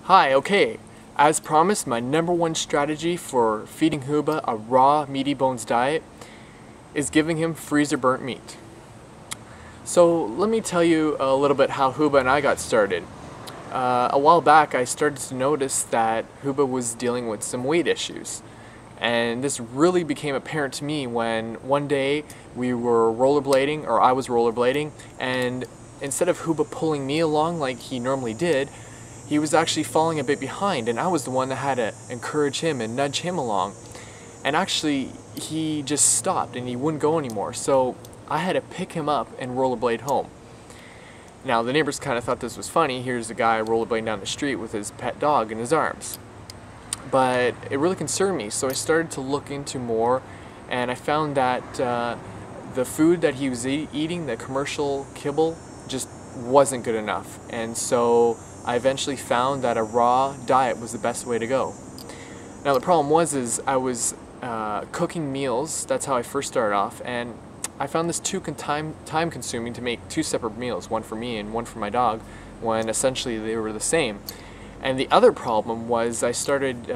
Hi, okay. As promised, my number one strategy for feeding Huba a raw, meaty bones diet is giving him freezer burnt meat. So let me tell you a little bit how Huba and I got started. A while back, I started to notice that Huba was dealing with some weight issues. And this really became apparent to me when one day we were rollerblading, or I was rollerblading, and instead of Huba pulling me along like he normally did, he was actually falling a bit behind, and I was the one that had to encourage him and nudge him along. And actually, he just stopped and he wouldn't go anymore, so I had to pick him up and rollerblade home. Now, the neighbors kind of thought this was funny. Here's a guy rollerblading down the street with his pet dog in his arms. But it really concerned me, so I started to look into more, and I found that the food that he was eating, the commercial kibble, just wasn't good enough. And so I eventually found that a raw diet was the best way to go. Now the problem was I was cooking meals. That's how I first started off, and I found this too time consuming to make two separate meals, one for me and one for my dog, when essentially they were the same. And the other problem was I started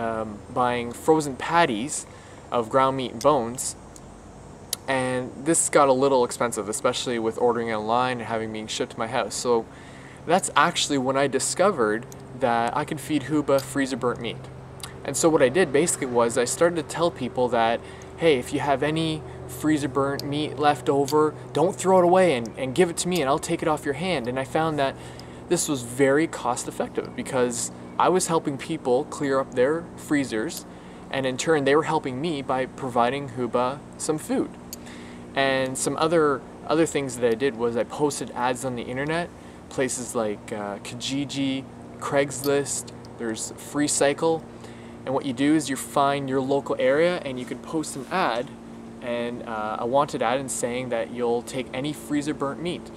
buying frozen patties of ground meat and bones, and this got a little expensive, especially with ordering online and having being shipped to my house. So that's actually when I discovered that I could feed Huba freezer burnt meat. And so what I did basically was I started to tell people that, hey, if you have any freezer burnt meat left over, don't throw it away and give it to me and I'll take it off your hand. And I found that this was very cost effective because I was helping people clear up their freezers, and in turn they were helping me by providing Huba some food. And some other things that I did was I posted ads on the internet, places like Kijiji, Craigslist, there's FreeCycle, and what you do is you find your local area and you can post an ad, and a wanted ad, and saying that you'll take any freezer burnt meat.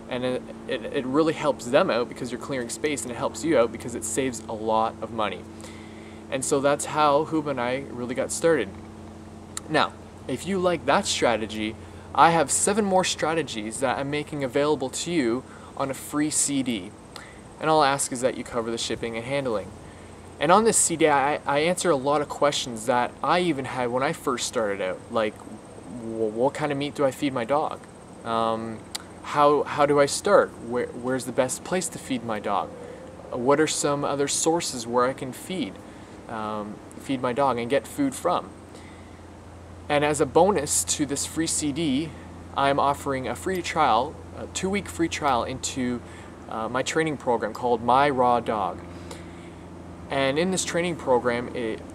And it really helps them out because you're clearing space, and it helps you out because it saves a lot of money. And so that's how Huba and I really got started. Now, if you like that strategy, I have 7 more strategies that I'm making available to you on a free CD. And all I ask is that you cover the shipping and handling. And on this CD, I answer a lot of questions that I even had when I first started out, like, what kind of meat do I feed my dog? How do I start? Where's the best place to feed my dog? What are some other sources where I can feed my dog and get food from? And as a bonus to this free CD, I'm offering a free trial, a 2-week free trial into my training program called My Raw Dog. And in this training program,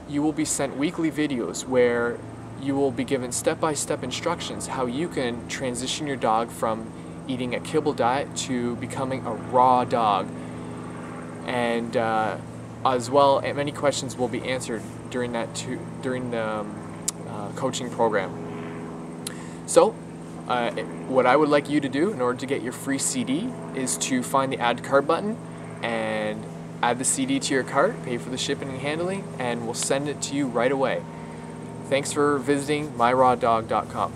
you will be sent weekly videos where you will be given step-by-step instructions how you can transition your dog from eating a kibble diet to becoming a raw dog. And as well, many questions will be answered during the coaching program. So what I would like you to do in order to get your free CD is to find the add to cart button and add the CD to your cart, pay for the shipping and handling, and we'll send it to you right away. Thanks for visiting myrawdog.com.